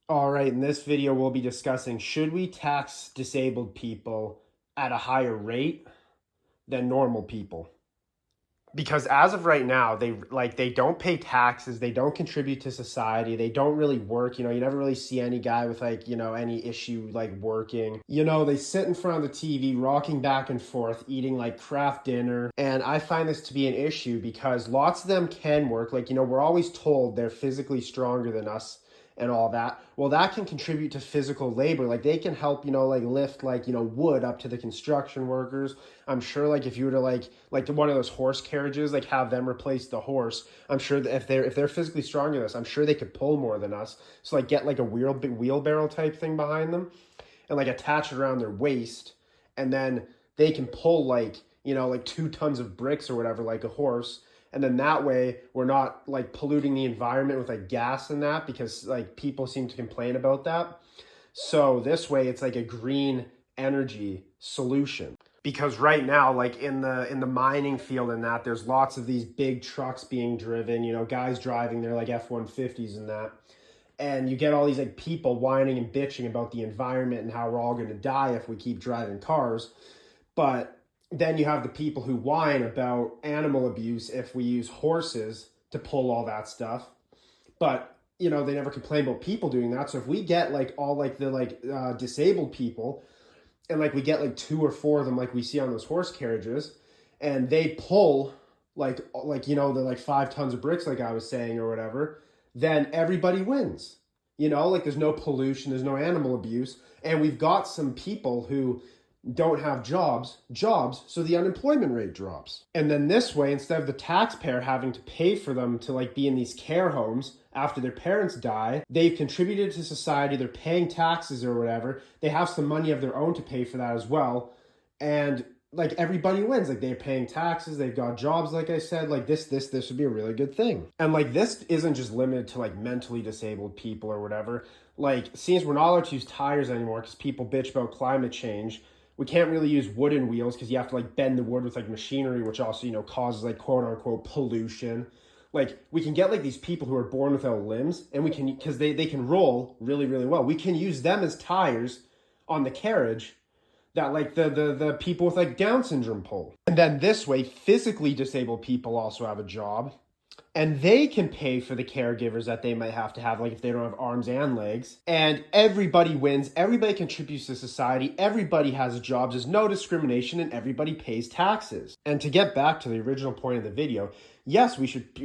All right, in this video, we'll be discussing, should we tax disabled people at a higher rate than normal people? Because as of right now, they don't pay taxes, they don't contribute to society, they don't really work. You never really see any guy with any issue like working. They sit in front of the TV, rocking back and forth, eating like craft dinner. And I find this to be an issue because lots of them can work. We're always told they're physically stronger than us and all that. Well, that can contribute to physical labor. Like they can help, lift wood up to the construction workers. I'm sure if you were to to one of those horse carriages, have them replace the horse, I'm sure that if they're physically stronger than us, I'm sure they could pull more than us. So get a wheelbarrow type thing behind them and attach it around their waist, and then they can pull 2 tons of bricks or whatever, like a horse. And then that way we're not polluting the environment with gas and that, because people seem to complain about that. So this way it's a green energy solution. Because right now, in the mining field and that, there's lots of these big trucks being driven, guys driving their F-150s and that. And you get all these people whining and bitching about the environment and how we're all going to die if we keep driving cars. But then you have the people who whine about animal abuse if we use horses to pull all that stuff. But they never complain about people doing that. So if we get the disabled people, and we get 2 or 4 of them we see on those horse carriages, and they pull the 5 tons of bricks I was saying or whatever, then everybody wins. There's no pollution, there's no animal abuse, and we've got some people who don't have jobs, so the unemployment rate drops. And then this way, instead of the taxpayer having to pay for them to be in these care homes after their parents die, they've contributed to society, they're paying taxes or whatever, they have some money of their own to pay for that as well, and everybody wins. They're paying taxes, they've got jobs, like I said. This would be a really good thing. And this isn't just limited to mentally disabled people or whatever. Since we're not allowed to use tires anymore because people bitch about climate change, we can't really use wooden wheels because you have to bend the wood with machinery, which also causes quote unquote pollution. We can get these people who are born without limbs, and we can, because they can roll really, really well, we can use them as tires on the carriage that the people with Down syndrome pull. And then this way, physically disabled people also have a job, and they can pay for the caregivers that they might have to have, if they don't have arms and legs. And everybody wins, everybody contributes to society, everybody has jobs, there's no discrimination, and everybody pays taxes. And to get back to the original point of the video, yes,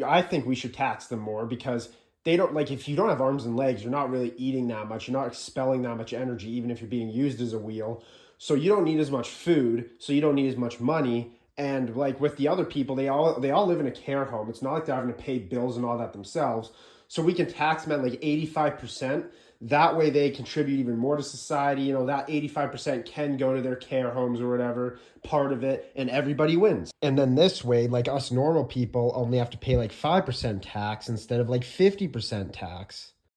I think we should tax them more, because they don't, if you don't have arms and legs, you're not really eating that much, you're not expelling that much energy, even if you're being used as a wheel. So you don't need as much food, so you don't need as much money. And with the other people, they all live in a care home. It's not they're having to pay bills and all that themselves. So we can tax them at 85%. That way they contribute even more to society. That 85% can go to their care homes or whatever, part of it, and everybody wins. And then this way, us normal people only have to pay 5% tax instead of 50% tax.